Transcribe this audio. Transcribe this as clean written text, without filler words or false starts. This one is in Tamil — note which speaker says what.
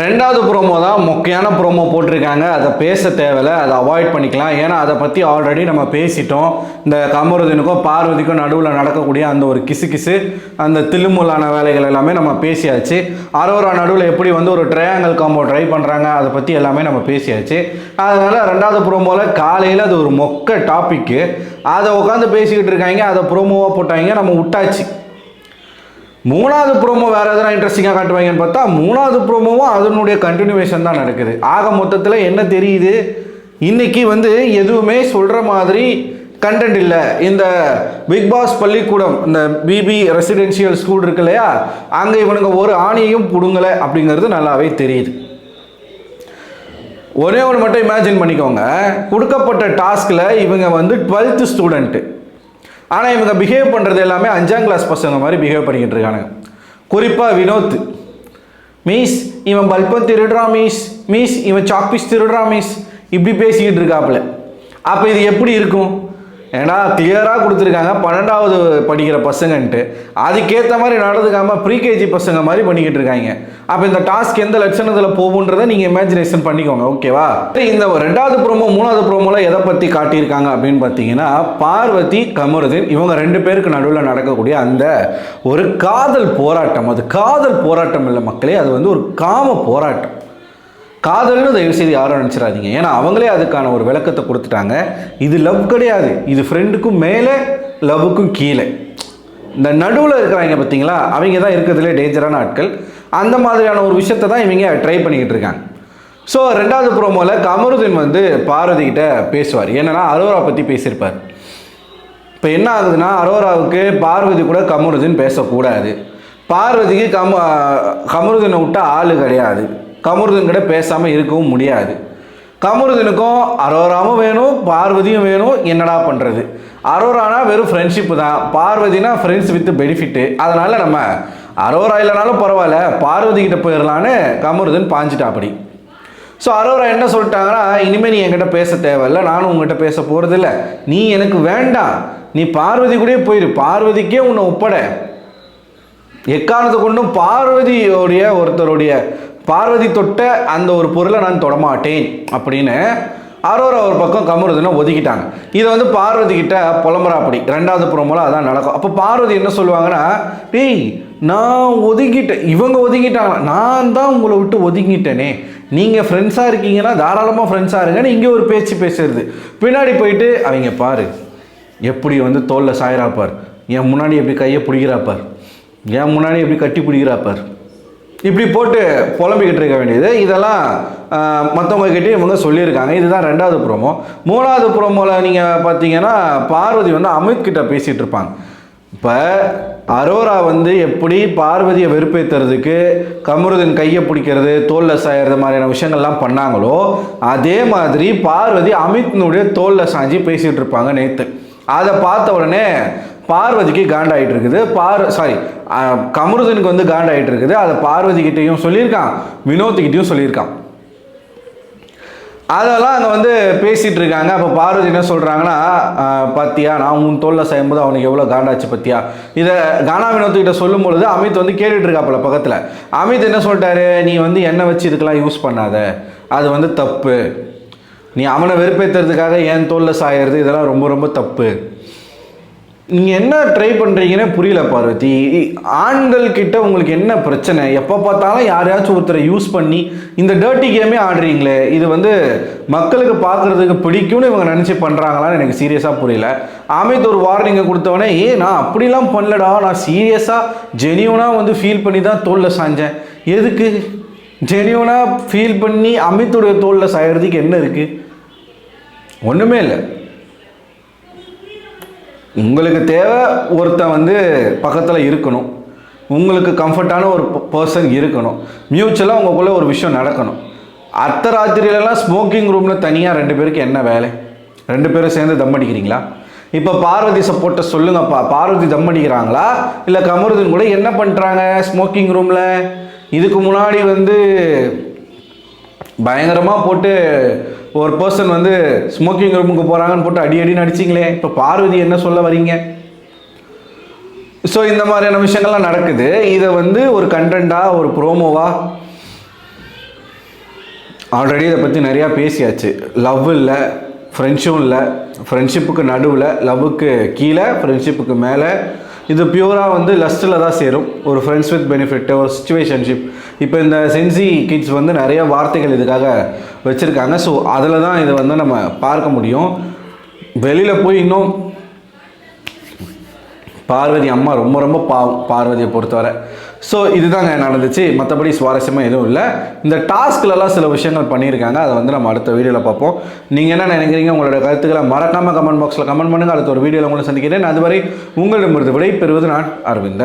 Speaker 1: ரெண்டாவது ப்ரோமோ தான் மொக்கையான ப்ரோமோ போட்டிருக்காங்க. அதை பேச தேவையில்லை, அதை அவாய்ட் பண்ணிக்கலாம். ஏன்னா அதை பற்றி ஆல்ரெடி நம்ம பேசிட்டோம். இந்த கமருதீனுக்கும் பார்வதிக்கும் நடுவில் நடக்கக்கூடிய அந்த ஒரு கிசு அந்த தில்லுமுல்லான வேலைகள் எல்லாமே நம்ம பேசியாச்சு. அரோரா நடுவில் எப்படி வந்து ஒரு ட்ரையாங்கல் காம்போ ட்ரை பண்ணுறாங்க அதை பற்றி எல்லாமே நம்ம பேசியாச்சு. அதனால் ரெண்டாவது ப்ரோமோவில் காலையில் அது ஒரு மொக்க டாப்பிக்கு, அதை உட்காந்து பேசிக்கிட்டு இருக்காங்க. அதை ப்ரோமோவாக போட்டாங்க, நம்ம விட்டாச்சு. மூணாவது ப்ரோமோ வேறு எதனா இன்ட்ரெஸ்டிங்காக காட்டுவாங்கன்னு பார்த்தா மூணாவது ப்ரோமோவும் அதனுடைய கண்டினியூவேஷன் தான் நடக்குது. ஆக மொத்தத்தில் என்ன தெரியுது, இன்றைக்கி வந்து எதுவுமே சொல்கிற மாதிரி கண்டென்ட் இல்லை. இந்த பிக் பாஸ் பள்ளிக்கூடம், இந்த பிபி ரெசிடென்ஷியல் ஸ்கூல் இருக்கு இல்லையா, அங்கே இவனுங்க ஒரு ஆணியையும் பிடுங்கலை அப்படிங்கிறது நல்லாவே தெரியுது. ஒரே ஒன்று மட்டும் இமேஜின் பண்ணிக்கோங்க, கொடுக்கப்பட்ட டாஸ்கில் இவங்க வந்து 12th ஸ்டூடெண்ட்டு, ஆனால் இவங்க பிஹேவ் பண்ணுறது எல்லாமே 5ஆம் கிளாஸ் பசங்க மாதிரி பிஹேவ் பண்ணிக்கிட்டு இருக்காங்க. குறிப்பாக வினோத், மீஸ் இவன் பல்பம் திருடுறான், மீஸ் இவன் சாக்பீஸ் திருடுறான், இப்படி பேசிக்கிட்டு இருக்காப்புல. அப்போ இது எப்படி இருக்கும்? ஏன்னா கிளியராக கொடுத்துருக்காங்க 12வது படிக்கிற பசங்கன்ட்டு, அதுக்கேற்ற மாதிரி நடந்துக்காமல் ப்ரீகேஜி பசங்க மாதிரி பண்ணிக்கிட்டு இருக்காங்க. அப்போ இந்த டாஸ்க் எந்த லட்சணத்தில் போகுன்றதை நீங்கள் இமேஜினேஷன் பண்ணிக்கோங்க, ஓகேவா? இந்த ரெண்டாவது ப்ரோமோ மூணாவது ப்ரோமோவில் எதை பற்றி காட்டியிருக்காங்க அப்படின்னு பார்த்தீங்கன்னா, பார்வதி கமருதீன் இவங்க 2 பேருக்கு நடுவில் நடக்கக்கூடிய அந்த ஒரு காதல் போராட்டம். அது காதல் போராட்டம் இல்லை மக்களே, அது வந்து ஒரு காம போராட்டம். காதல்னு தயவு செய்து யாரும் நினச்சிடாதீங்க, ஏன்னா அவங்களே அதுக்கான ஒரு விளக்கத்தை கொடுத்துட்டாங்க. இது லவ் கிடையாது, இது ஃப்ரெண்டுக்கும் மேலே லவ்வுக்கும் கீழே. இந்த நடுவில் இருக்கிறாங்க பார்த்தீங்களா, அவங்க தான் இருக்கிறதுலே டேஞ்சரான ஆட்கள். அந்த மாதிரியான ஒரு விஷயத்தை தான் இவங்க ட்ரை பண்ணிக்கிட்டு இருக்காங்க. ஸோ ரெண்டாவது ப்ரோமோவில் கமருதீன் வந்து பார்வதிக்கிட்ட பேசுவார். என்னென்னா அரோரா பற்றி பேசியிருப்பார். இப்போ என்ன ஆகுதுன்னா, அரோராவுக்கு பார்வதி கூட கமருதீன் பேசக்கூடாது, பார்வதிக்கு கமருதீனை விட்ட ஆள் கிடையாது, கமருதீன் கிட்ட பேசாமல் இருக்கவும் முடியாது. கமருதீனுக்கும் அரோராவும் வேணும், பார்வதியும் வேணும். என்னடா பண்ணுறது? அரோரானா வெறும் ஃப்ரெண்ட்ஷிப்பு தான், பார்வதினா ஃப்ரெண்ட்ஸ் வித் பெனிஃபிட்டு. அதனால் நம்ம அரோரா இல்லைனாலும் பரவாயில்ல, பார்வதி கிட்ட போயிடலான்னு கமருதீன் பாஞ்சிட்டாப்படி. ஸோ அரோரா என்ன சொல்லிட்டாங்கன்னா, இனிமேல் நீ என்கிட்ட பேச தேவையில்லை, நானும் உங்ககிட்ட பேச போகிறதில்ல, நீ எனக்கு வேண்டாம், நீ பார்வதி கூட போயிரு, பார்வதிக்கே உன்னை ஒப்பட, எக்காரணத்தை கொண்டும் பார்வதியோடைய ஒருத்தருடைய பார்வதி தொட்ட அந்த ஒரு பொருளை நான் தொடமாட்டேன் அப்படின்னு அரோரா ஒரு பக்கம் கமருதீனை ஒதுக்கிட்டாங்க. இதை வந்து பார்வதி கிட்ட புலம்புறாப்படி. ரெண்டாவது ப்ரோமோல அதான் நடக்கும். அப்போ பார்வதி என்ன சொல்லுவாங்கன்னா, டேய் நான் ஒதுக்கிட்டேன், இவங்க ஒதுக்கிட்டாங்க, நான் தான் உங்களை விட்டு ஒதுங்கிட்டேனே, நீங்கள் ஃப்ரெண்ட்ஸாக இருக்கீங்கன்னா தாராளமாக ஃப்ரெண்ட்ஸாக இருங்கன்னு இங்கே ஒரு பேச்சு பேசுறது. பின்னாடி போயிட்டு அவங்க பாரு எப்படி வந்து தோளில் சாயிறாப்பார், என் முன்னாடி எப்படி கையை பிடிக்கிறாப்பார், என் முன்னாடி எப்படி கட்டி பிடிக்கிறாப்பார், இப்படி போட்டு புலம்பிக்கிட்டு இருக்க வேண்டியது. இதெல்லாம் மற்றவங்கக்கிட்டே இவங்க சொல்லியிருக்காங்க. இதுதான் ரெண்டாவது ப்ரோமோ. மூணாவது ப்ரோமோவில் நீங்கள் பார்த்தீங்கன்னா பார்வதி வந்து அமித் கிட்ட பேசிகிட்டு இருப்பாங்க. இப்போ அரோரா வந்து எப்படி பார்வதியை வெறுப்பேற்றுறதுக்கு கமருதீன் கையை பிடிக்கிறது, தோளில் சாயறது மாதிரியான விஷயங்கள்லாம் பண்ணாங்களோ, அதே மாதிரி பார்வதி அமித்னுடைய தோளில் சாஞ்சி பேசிகிட்டு இருப்பாங்க நேற்று. அதை பார்த்த உடனே பார்வதிக்கு காண்டாயிட்டு இருக்குது. கமருதீனுக்கு வந்து காண்டாயிட்டு இருக்குது. அதை பார்வதி கிட்டையும் சொல்லியிருக்கான், வினோத்துக்கிட்டையும் சொல்லியிருக்கான். அதெல்லாம் அங்கே வந்து பேசிகிட்டு இருக்காங்க. அப்போ பார்வதி என்ன சொல்கிறாங்கன்னா, பார்த்தியா நான் உன் தோளில் செய்யும்போது அவனுக்கு எவ்வளோ காண்டாச்சு பார்த்தியா. இதை கானா வினோத்துக்கிட்ட சொல்லும் பொழுது அமித் வந்து கேட்டுட்டு இருக்காப்புல பக்கத்தில். அமித் என்ன சொல்லிட்டாரு, நீ வந்து எண்ணெய் வச்சு இதுக்கெல்லாம் யூஸ் பண்ணாத, அது வந்து தப்பு, நீ அவனை வெறுப்பேற்றுறதுக்காக என் தோளில் சாயறது இதெல்லாம் ரொம்ப ரொம்ப தப்பு, நீங்கள் என்ன ட்ரை பண்ணுறீங்கன்னே புரியல பார்வதி. ஆண்கள் கிட்ட உங்களுக்கு என்ன பிரச்சனை? எப்போ பார்த்தாலும் யாரையாச்சும் ஒருத்தரை யூஸ் பண்ணி இந்த டர்ட்டி கேமே ஆடுறீங்களே, இது வந்து மக்களுக்கு பார்க்குறதுக்கு பிடிக்கும்னு இவங்க நினச்சி பண்ணுறாங்களான்னு எனக்கு சீரியஸாக புரியல. அமித் ஒரு வார்னிங்கை கொடுத்தவொடனே, நான் அப்படிலாம் பண்ணலடா, நான் சீரியஸாக ஜெனியூனாக வந்து ஃபீல் பண்ணி தான் தோளில் சாஞ்சேன். எதுக்கு ஜெனியூனாக ஃபீல் பண்ணி அமித்துடைய தோளில் சாயறதுக்கு என்ன இருக்குது? ஒன்றுமே இல்லை. உங்களுக்கு தேவை ஒருத்தன் வந்து பக்கத்தில் இருக்கணும், உங்களுக்கு கம்ஃபர்டான ஒரு பர்சன் இருக்கணும், மியூச்சுவலாக உங்களுக்குள்ளே ஒரு விஷயம் நடக்கணும். அர்த்தராத்திரியிலலாம் ஸ்மோக்கிங் ரூமில் தனியாக 2 பேருக்கு என்ன வேலை? 2 பேரும் சேர்ந்து தம் அடிக்கிறீங்களா? இப்போ பார்வதி சப்போர்ட்டை சொல்லுங்கப்பா, பார்வதி தம் அடிக்கிறாங்களா இல்லை கமருதீன் கூட என்ன பண்ணுறாங்க ஸ்மோக்கிங் ரூமில்? இதுக்கு முன்னாடி வந்து பயங்கரமாக போட்டு ஒரு பர்சன் வந்து ஸ்மோக்கிங் ரூமுக்கு போகிறாங்கன்னு போட்டு அடின்னு அடிச்சிங்களே, இப்போ பார்வதி என்ன சொல்ல வரீங்க? ஸோ இந்த மாதிரியான விஷயங்கள்லாம் நடக்குது. இதை வந்து ஒரு கண்டென்ட்டாக ஒரு ப்ரோமோவாக ஆல்ரெடி இதை பற்றி நிறையா பேசியாச்சு. லவ் இல்லை, ஃப்ரெண்ட்ஷும் இல்லை, ஃப்ரெண்ட்ஷிப்புக்கு நடுவில், லவ்வுக்கு கீழே, ஃப்ரெண்ட்ஷிப்புக்கு மேலே. இது பியூராக வந்து லஸ்ட்டில் தான் சேரும். ஒரு ஃப்ரெண்ட்ஸ் வித் பெனிஃபிட், ஒரு சிச்சுவேஷன்ஷிப். இப்போ இந்த சென்சி கிட்ஸ் வந்து நிறைய வார்த்தைகள் இதுக்காக வச்சுருக்காங்க. ஸோ அதில் தான் இதை வந்து நம்ம பார்க்க முடியும். வெளியில் போய் இன்னும் பார்வதி அம்மா ரொம்ப ரொம்ப பாவம் பார்வதியை பொறுத்தவரை. ஸோ இதுதாங்க நடந்துச்சு. மற்றபடி சுவாரஸ்யமாக எதுவும் இல்லை. இந்த டாஸ்க்லலாம் சில விஷயங்கள் பண்ணியிருக்காங்க. அதை வந்து நம்ம அடுத்த வீடியோவில் பார்ப்போம். நீங்கள் என்ன நினைக்கிறீங்க? உங்களோட கருத்துக்களை மறக்காமல் கமெண்ட் பாக்ஸில் கமெண்ட் பண்ணுங்கள். அடுத்த ஒரு வீடியோவில் உங்களை சந்திக்கிறேன். அதுவரை உங்களிடமிருந்து விடை பெறுவது நான் அரவிந்தன்.